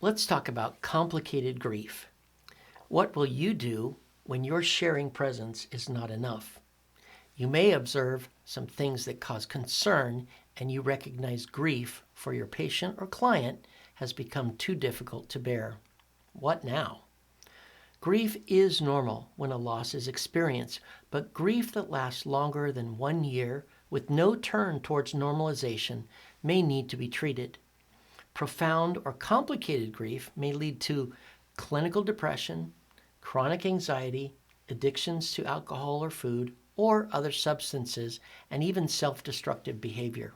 Let's talk about complicated grief. What will you do when your sharing presence is not enough? You may observe some things that cause concern, and you recognize grief for your patient or client has become too difficult to bear. What now? Grief is normal when a loss is experienced, but grief that lasts longer than 1 year with no turn towards normalization may need to be treated. Profound or complicated grief may lead to clinical depression, chronic anxiety, addictions to alcohol or food, or other substances, and even self-destructive behavior.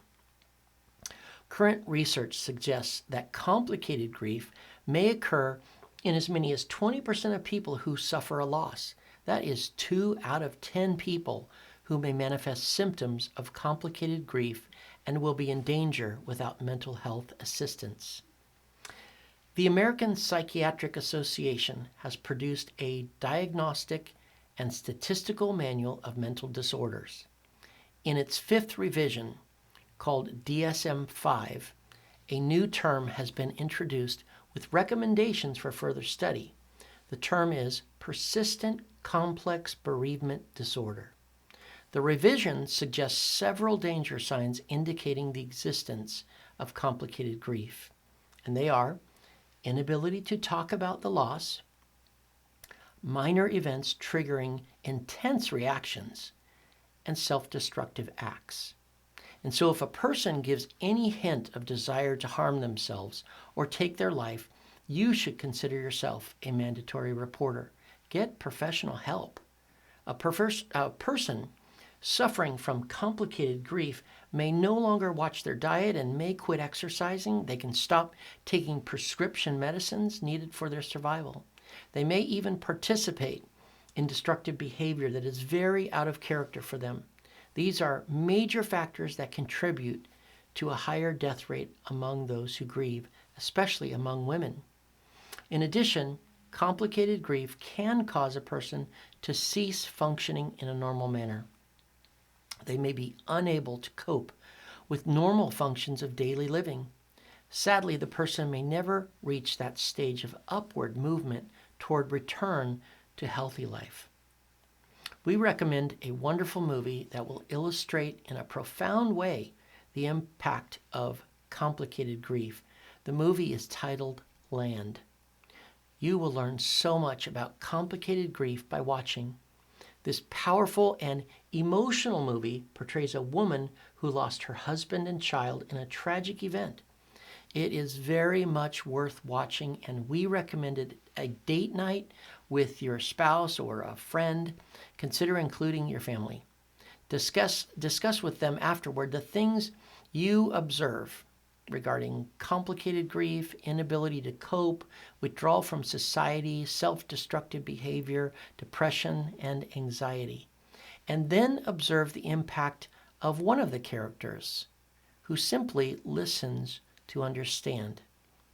Current research suggests that complicated grief may occur in as many as 20% of people who suffer a loss. That is 2 out of 10 people who may manifest symptoms of complicated grief and will be in danger without mental health assistance. The American Psychiatric Association has produced a diagnostic and statistical manual of mental disorders. In its 5th revision, called DSM-5, a new term has been introduced with recommendations for further study. The term is persistent complex bereavement disorder. The revision suggests several danger signs indicating the existence of complicated grief, and they are inability to talk about the loss, minor events triggering intense reactions, and self-destructive acts. And so if a person gives any hint of desire to harm themselves or take their life, you should consider yourself a mandatory reporter. Get professional help. A person suffering from complicated grief may no longer watch their diet and may quit exercising. They can stop taking prescription medicines needed for their survival. They may even participate in destructive behavior that is very out of character for them. These are major factors that contribute to a higher death rate among those who grieve, especially among women. In addition, complicated grief can cause a person to cease functioning in a normal manner. They may be unable to cope with normal functions of daily living. Sadly, the person may never reach that stage of upward movement toward return to healthy life. We recommend a wonderful movie that will illustrate in a profound way the impact of complicated grief. The movie is titled Land. You will learn so much about complicated grief by watching. This powerful and emotional movie portrays a woman who lost her husband and child in a tragic event. It is very much worth watching, and we recommended a date night with your spouse or a friend. Consider including your family. Discuss with them afterward the things you observe regarding complicated grief, inability to cope, withdrawal from society, self-destructive behavior, depression, and anxiety. And then observe the impact of one of the characters who simply listens to understand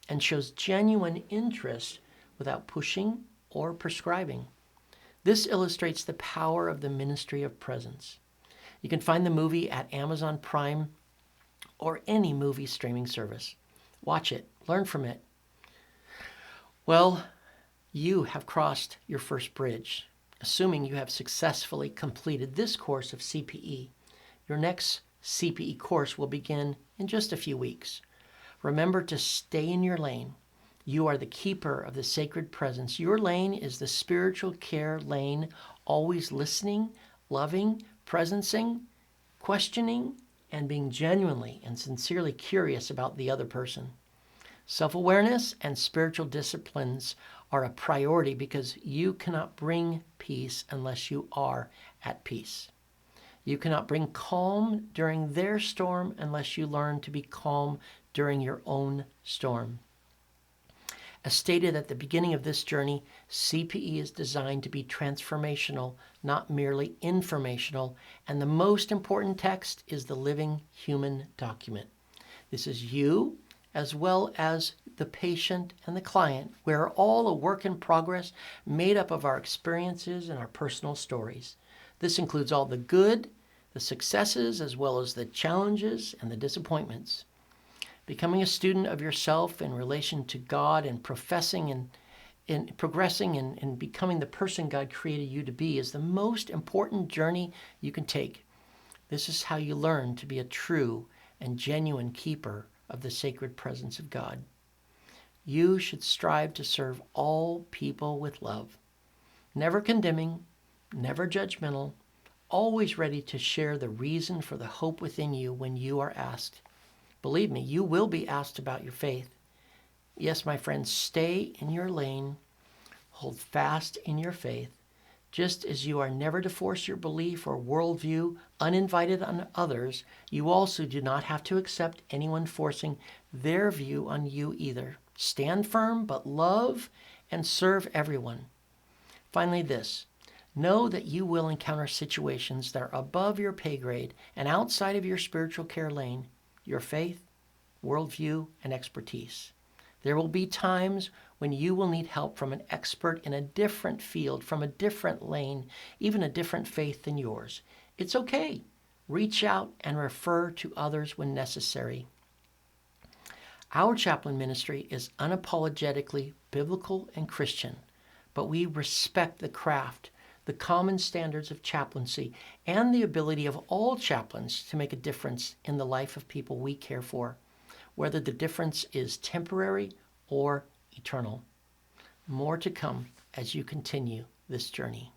and shows genuine interest without pushing or prescribing. This illustrates the power of the ministry of presence. You can find the movie at Amazon Prime or any movie streaming service. Watch it, learn from it. Well, you have crossed your first bridge, assuming you have successfully completed this course of CPE. Your next CPE course will begin in just a few weeks. Remember to stay in your lane. You are the keeper of the sacred presence. Your lane is the spiritual care lane, always listening, loving, presencing, questioning, and being genuinely and sincerely curious about the other person. Self-awareness and spiritual disciplines are a priority because you cannot bring peace unless you are at peace. You cannot bring calm during their storm unless you learn to be calm during your own storm. As stated at the beginning of this journey, CPE is designed to be transformational, not merely informational, and the most important text is the living human document. This is you, as well as the patient and the client. We are all a work in progress made up of our experiences and our personal stories. This includes all the good, the successes, as well as the challenges and the disappointments. Becoming a student of yourself in relation to God and professing and progressing and becoming the person God created you to be is the most important journey you can take. This is how you learn to be a true and genuine keeper of the sacred presence of God. You should strive to serve all people with love, never condemning, never judgmental, always ready to share the reason for the hope within you when you are asked. Believe me, you will be asked about your faith. Yes, my friends, stay in your lane, hold fast in your faith, just as you are never to force your belief or worldview uninvited on others, you also do not have to accept anyone forcing their view on you either. Stand firm, but love and serve everyone. Finally, this. Know that you will encounter situations that are above your pay grade and outside of your spiritual care lane, your faith, worldview, and expertise. There will be times when you will need help from an expert in a different field, from a different lane, even a different faith than yours. It's okay. Reach out and refer to others when necessary. Our chaplain ministry is unapologetically biblical and Christian, but we respect the craft, the common standards of chaplaincy, and the ability of all chaplains to make a difference in the life of people we care for, whether the difference is temporary or eternal. More to come as you continue this journey.